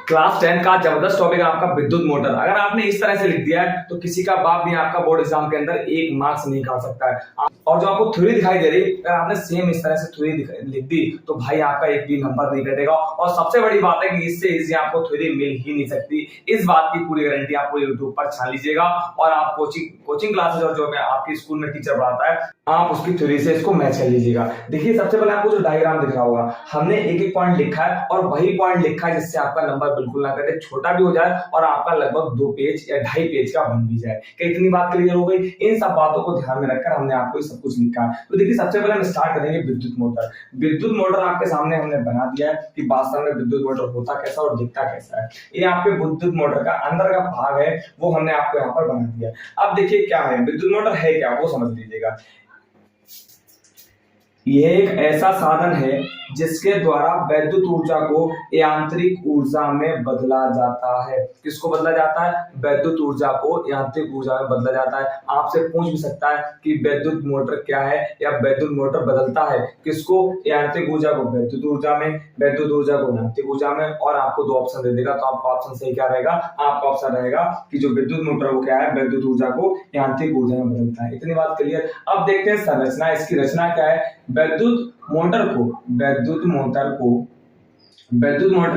Class 10 का जबरदस्त topic है आपका विद्युत मोटर। अगर आपने इस तरह से लिख दिया है तो किसी का बाप भी आपका बोर्ड एग्जाम के अंदर 1 मार्क्स नहीं निकाल सकता है। और जो आपको थ्योरी दिखाई दे रही है, अगर आपने सेम इस तरह से थ्योरी लिख दी तो भाई आपका एक भी नंबर नहीं कटेगा। और सबसे बड़ी बात है कि इससे इजी आपको थ्योरी मिल ही नहीं सकती। इस बात की पूरी गारंटी आपको यूट्यूब पर छान लीजिएगा और आप कोचिंग क्लासेस और जो आपके स्कूल में टीचर पढ़ाता है आप उसकी थ्योरी से इसको मैच कर लीजिएगा। देखिए सबसे पहले आपको जो डायग्राम दिख रहा होगा, हमने एक एक पॉइंट लिखा है और वही पॉइंट लिखा है जिससे आपका नंबर बिल्कुल ना कटे, छोटा भी हो जाए और आपका लगभग 2 पेज या 2.5 पेज का बन भी जाए। क्या इतनी बात क्लियर हो गई? इन सब बातों को ध्यान में रखकर हमने आपको सब कुछ लिखा है। तो देखिए सबसे पहले हम स्टार्ट करेंगे विद्युत मोटर। विद्युत मोटर आपके सामने हमने बना दिया है कि वास्तव में विद्युत मोटर होता कैसा और दिखता कैसा है। ये आपके विद्युत मोटर का अंदर का भाग है, वो हमने आपको यहाँ पर बना दिया। अब देखिए क्या है विद्युत मोटर, है क्या वो समझ लीजिएगा। यह एक ऐसा साधन है जिसके द्वारा वैद्युत ऊर्जा को यांत्रिक ऊर्जा में बदला जाता है। किसको बदला जाता है? वैद्युत ऊर्जा को यांत्रिक ऊर्जा में बदला जाता है। आपसे पूछ भी सकता है कि वैद्युत मोटर क्या है या वैद्युत मोटर बदलता है किसको? यांत्रिक ऊर्जा को वैद्युत ऊर्जा में, वैद्युत ऊर्जा को यांत्रिक ऊर्जा में। और आपको 2 ऑप्शन दे देगा, तो आपका ऑप्शन सही क्या रहेगा? आपका ऑप्शन रहेगा कि जो विद्युत मोटर वो क्या है? वैद्युत ऊर्जा को यांत्रिक ऊर्जा में बदलता है। इतनी बात क्लियर। अब देखते हैं संरचना। इसकी रचना क्या है? विद्युत मोटर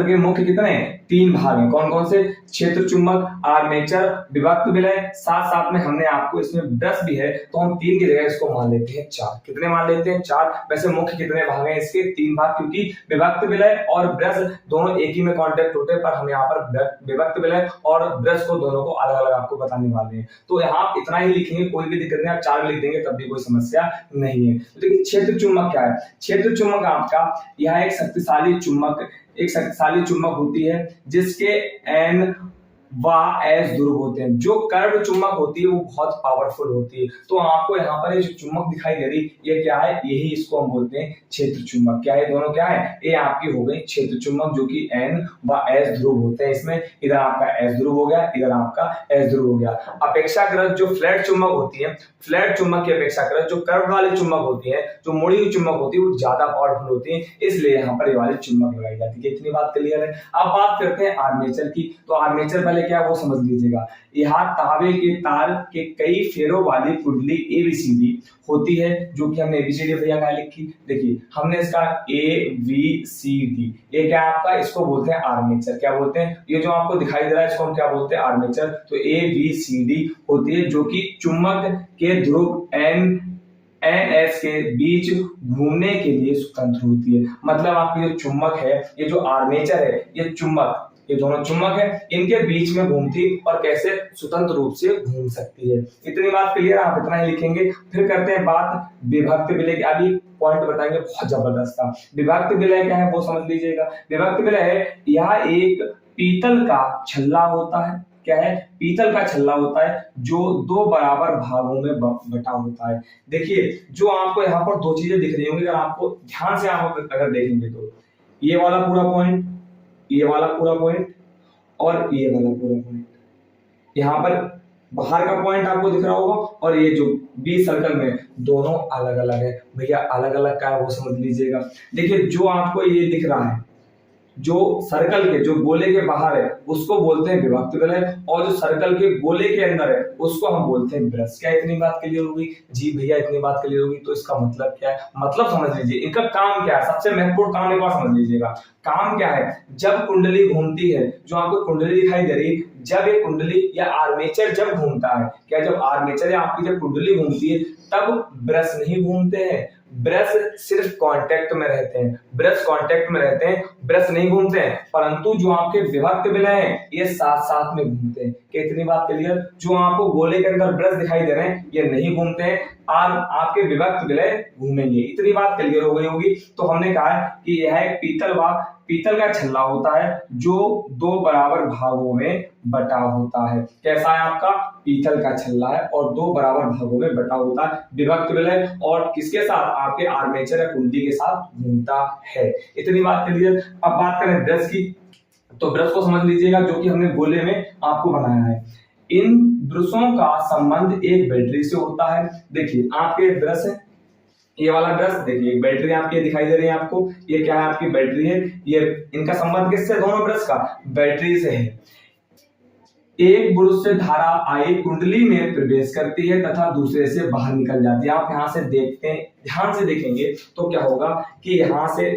के मुख्य कितने? 3 भाग हैं। कौन कौन से? क्षेत्र चुंबक, आर्मेचर, विभक्त विलय। साथ साथ में हमने आपको इसमें ब्रश भी है, तो हम 3 की जगह इसको मान लेते हैं 4। कितने मान लेते हैं? 4। वैसे मुख्य कितने भाग हैं इसके? 3 भाग, क्योंकि विभक्त विलय और ब्रश दोनों एक ही में कांटेक्ट होते हैं, पर हम यहाँ पर विभक्त विलय और ब्रश को दोनों को अलग अलग आपको बताने वाले हैं। तो यहाँ आप इतना ही लिखेंगे, कोई भी दिक्कत नहीं। आप 4 लिख देंगे तब भी कोई समस्या नहीं है। तो देखिए क्षेत्र चुंबक क्या है? क्षेत्र चुंबक आपका यह एक शक्तिशाली चुंबक होती है जिसके N व S ध्रुव होते हैं। जो कर्व चुंबक होती है वो बहुत पावरफुल होती है। तो आपको यहाँ पर ये जो चुंबक दिखाई दे रही ये क्या है? यही इसको हम बोलते हैं क्षेत्र चुंबक। क्या है? दोनों क्या है? ये आपकी हो गई क्षेत्र चुंबक जो कि N व S ध्रुव होते हैं। इसमें इधर आपका S ध्रुव हो गया, इधर आपका S ध्रुव हो गया। अपेक्षाकृत जो फ्लैट चुंबक होती है, फ्लैट चुंबक की अपेक्षाकृत जो कर्व वाली चुंबक होती है, जो मुड़ी हुई चुंबक होती है, वो ज्यादा पावरफुल होती है, इसलिए यहाँ पर ये वाली चुंबक लगाई जाती है। इतनी बात क्लियर है। अब बात करते हैं आर्मेचर की। तो आर्मेचर पहले क्या है वो समझ लीजिएगा। यहाँ तांबे के तार के कई फेरों वाली कुंडली ABCD होती है, जो कि हमने ABCD भैया क्या लिखी? देखिए हमने इसका ABCD, ये क्या है आपका? इसको बोलते हैं आर्मेचर। क्या बोलते हैं? ये जो आपको दिखाई दे रहा है इसको हम क्या बोलते हैं? आर्मेचर। तो ABCD होती है जो कि चुंबक के ध्रुव NS के बीच घूमने के लिए स्वतंत्र होती है। मतलब आपकी जो चुंबक है, ये जो आर्मेचर है, ये चुंबक, ये दोनों चुंबक है, इनके बीच में घूमती और कैसे? स्वतंत्र रूप से घूम सकती है। इतनी बात क्लियर। आप इतना ही लिखेंगे। फिर करते हैं बात विभक्त विलय की। अभी पॉइंट बताएंगे बहुत जबरदस्त था। विभक्त विलय क्या है वो समझ लीजिएगा। विभक्त विलय है यह एक पीतल का छल्ला होता है। क्या है? पीतल का छल्ला होता है जो 2 बराबर भागों में बटा होता है। देखिए जो आपको यहाँ पर 2 चीजें दिख रही होंगी, अगर आपको ध्यान से आप अगर देखेंगे तो ये वाला पूरा पॉइंट, ये वाला पूरा पॉइंट और ये वाला पूरा पॉइंट, यहाँ पर बाहर का पॉइंट आपको दिख रहा होगा और ये जो बी सर्कल में दोनों अलग अलग है। भैया अलग अलग क्या है वो समझ लीजिएगा। देखिए जो आपको ये दिख रहा है, जो सर्कल के, जो गोले के बाहर है उसको बोलते हैं विभक्त विलय, और जो सर्कल के गोले के अंदर है उसको हम बोलते हैं ब्रश। क्या इतनी बात क्लियर होगी? जी भैया इतनी बात क्लियर होगी। तो इसका मतलब क्या है? मतलब समझ लीजिए इनका काम क्या है। सबसे महत्वपूर्ण काम एक बार समझ लीजिएगा। काम क्या है? जब कुंडली घूमती है, जो आपको कुंडली दिखाई दे रही, जब ये कुंडली या आर्मेचर जब घूमता है, क्या जब आर्मेचर या आपकी जब कुंडली घूमती है तब ब्रश नहीं घूमते हैं। ब्रश सिर्फ कांटेक्ट में रहते हैं, ब्रश कांटेक्ट में रहते हैं, ब्रश नहीं घूमते हैं। परंतु जो आपके विभक्त विलय हैं ये साथ साथ में घूमते हैं। क्या इतनी बात क्लियर? जो आपको गोले के अंदर ब्रश दिखाई दे रहे हैं ये नहीं घूमते हैं और आपके विभक्त विलय घूमेंगे। इतनी बात क्लियर हो गई होगी। तो हमने कहा है कि यह एक पीतल का छल्ला होता है जो 2 बराबर भागों में बटा होता है। कैसा है आपका? पीतल का छल्ला है और 2 बराबर भागों में बटा होता है। विभक्त विलय और किसके साथ? आपके आर्मेचर या कुंडली के साथ घूमता है। इतनी बात क्लियर। अब बात करें ब्रश की, तो ब्रश को समझ लीजिएगा जो कि हमने गोले में आपको बनाया है। इन ब्रशों का संबंध एक बैटरी से होता है। देखिए आपके ब्रश है, ये वाला ब्रश देखिए, बैटरी आपकी दिखाई दे रही है आपको, ये क्या है आपकी बैटरी है, ये इनका संबंध किससे, दोनों ब्रश का बैटरी से है। एक ब्रश से धारा आई कुंडली में प्रवेश करती है तथा दूसरे से बाहर निकल जाती है। आप यहाँ से देखते हैं, ध्यान से देखेंगे तो क्या होगा कि यहाँ से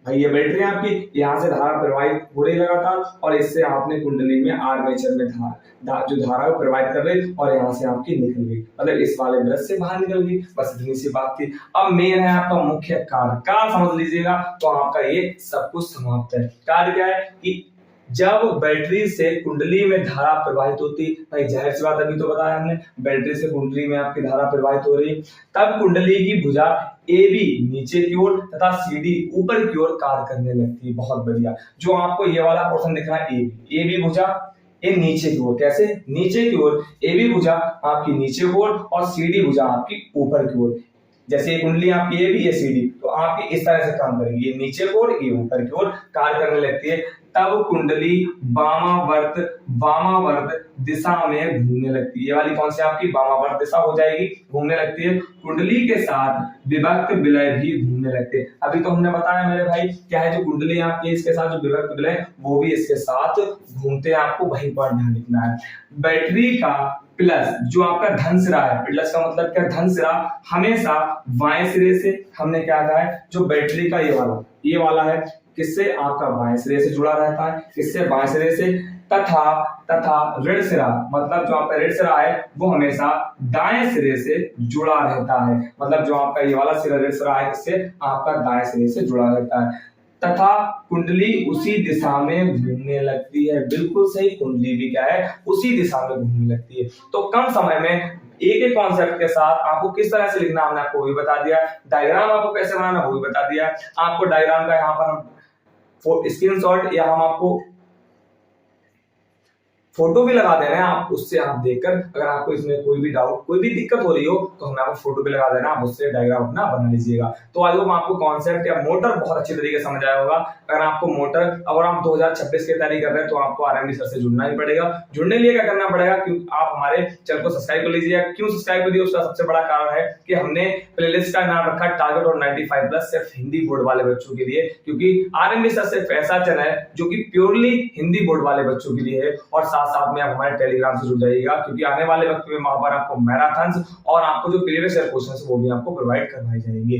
भाई ये बैटरी है आपकी, यहाँ से धारा प्रवाहित हो रही लगातार और इससे आपने कुंडली में आर्मेचर में जो धारा है प्रवाहित कर रही और यहाँ से आपकी निकल गई, मतलब इस वाले ब्रश से बाहर निकल गई। बस इतनी सी बात थी। अब मेन है आपका मुख्य कार्य, कार्य समझ लीजिएगा तो आपका ये सब कुछ समाप्त है। कार्य क्या है कि जब बैटरी से कुंडली में धारा प्रवाहित होती, भाई जाहिर सी बात अभी तो बताया हमने, बैटरी से कुंडली में आपकी धारा प्रवाहित हो रही, तब कुंडली की भुजा AB नीचे की ओर तथा CD ऊपर की ओर कार्य करने लगती है। बहुत बढ़िया, जो आपको ये वाला पोर्शन दिख रहा है AB भुजा, ये नीचे की ओर, कैसे नीचे की ओर, AB भुजा आपकी नीचे की ओर और CD भुजा आपकी ऊपर की ओर। जैसे ये कुंडली आपकी AB, ये CD, तो आपकी इस तरह से काम करेगी, ये नीचे की ओर, ये ऊपर की ओर कार्य करने लगती है। तब कुंडली वामावर्त दिशा में घूमने लगती है। ये वाली कौन सी आपकी वामावर्त दिशा हो जाएगी, घूमने लगती है। कुंडली के साथ विभक्त विलय भी घूमने लगते हैं। अभी तो हमने बताया मेरे भाई क्या है, जो कुंडली आपकी इसके साथ जो विभक्त विलय वो भी इसके साथ घूमते हैं, आपको वहीं पर ध्यान रखना है। बैटरी का प्लस जो आपका धन सिरा है, प्लस का मतलब क्या, धन सिरा हमेशा बाएं सिरे से, हमने क्या कहा है, जो बैटरी का ये वाला है किससे, आपका बाएं सिरे से जुड़ा रहता है, किससे, बाएं सिरे से। तथा ऋण सिरा, मतलब जो आपका ऋण सिरा है वो हमेशा दाएं सिरे से जुड़ा रहता है, मतलब जो आपका ये वाला सिरा ऋण सिरा है किससे, आपका दाएं सिरे से जुड़ा रहता है। तथा कुंडली उसी दिशा में घूमने लगती है। बिल्कुल सही, कुंडली भी क्या है, उसी दिशा में घूमने लगती है। तो कम समय में एक एक कॉन्सेप्ट के साथ आपको किस तरह से लिखना हमने आपको भी बता दिया, डायग्राम आपको कैसे बनाना वो भी बता दिया। आपको डायग्राम का यहाँ पर हम स्क्रीनशॉट या हम आपको फोटो भी लगा दे रहे हैं, आप उससे आप देखकर अगर आपको इसमें कोई भी डाउट, कोई भी दिक्कत हो रही हो तो हमें आपको फोटो भी लगा देना, आप उससे डायग्राम अपना बना लीजिएगा। तो आज आपको कॉन्सेप्ट या मोटर बहुत अच्छी तरीके से समझ आया होगा। अगर आपको मोटर, अगर आप 2026 की तैयारी कर रहे हैं तो आपको RMD सर से जुड़ना ही पड़ेगा। जुड़ने के लिए क्या करना पड़ेगा, क्योंकि आप हमारे चैनल को सब्सक्राइब कर लीजिए। क्यों सब्सक्राइब करिए, उसका सबसे बड़ा कारण है कि हमने प्लेलिस्ट का नाम रखा टारगेट और 95+ सिर्फ हिंदी बोर्ड वाले बच्चों के लिए, क्योंकि RMD सर सिर्फ ऐसा चैनल है जो कि प्योरली हिंदी बोर्ड वाले बच्चों के लिए है। और साथ में आप हमारे टेलीग्राम से जुड़ जाइएगा, क्योंकि आने वाले वक्त में वहां पर आपको मैराथन और आपको जो प्रीवियस ईयर क्वेश्चन है वो भी आपको प्रोवाइड करवाए जाएंगे।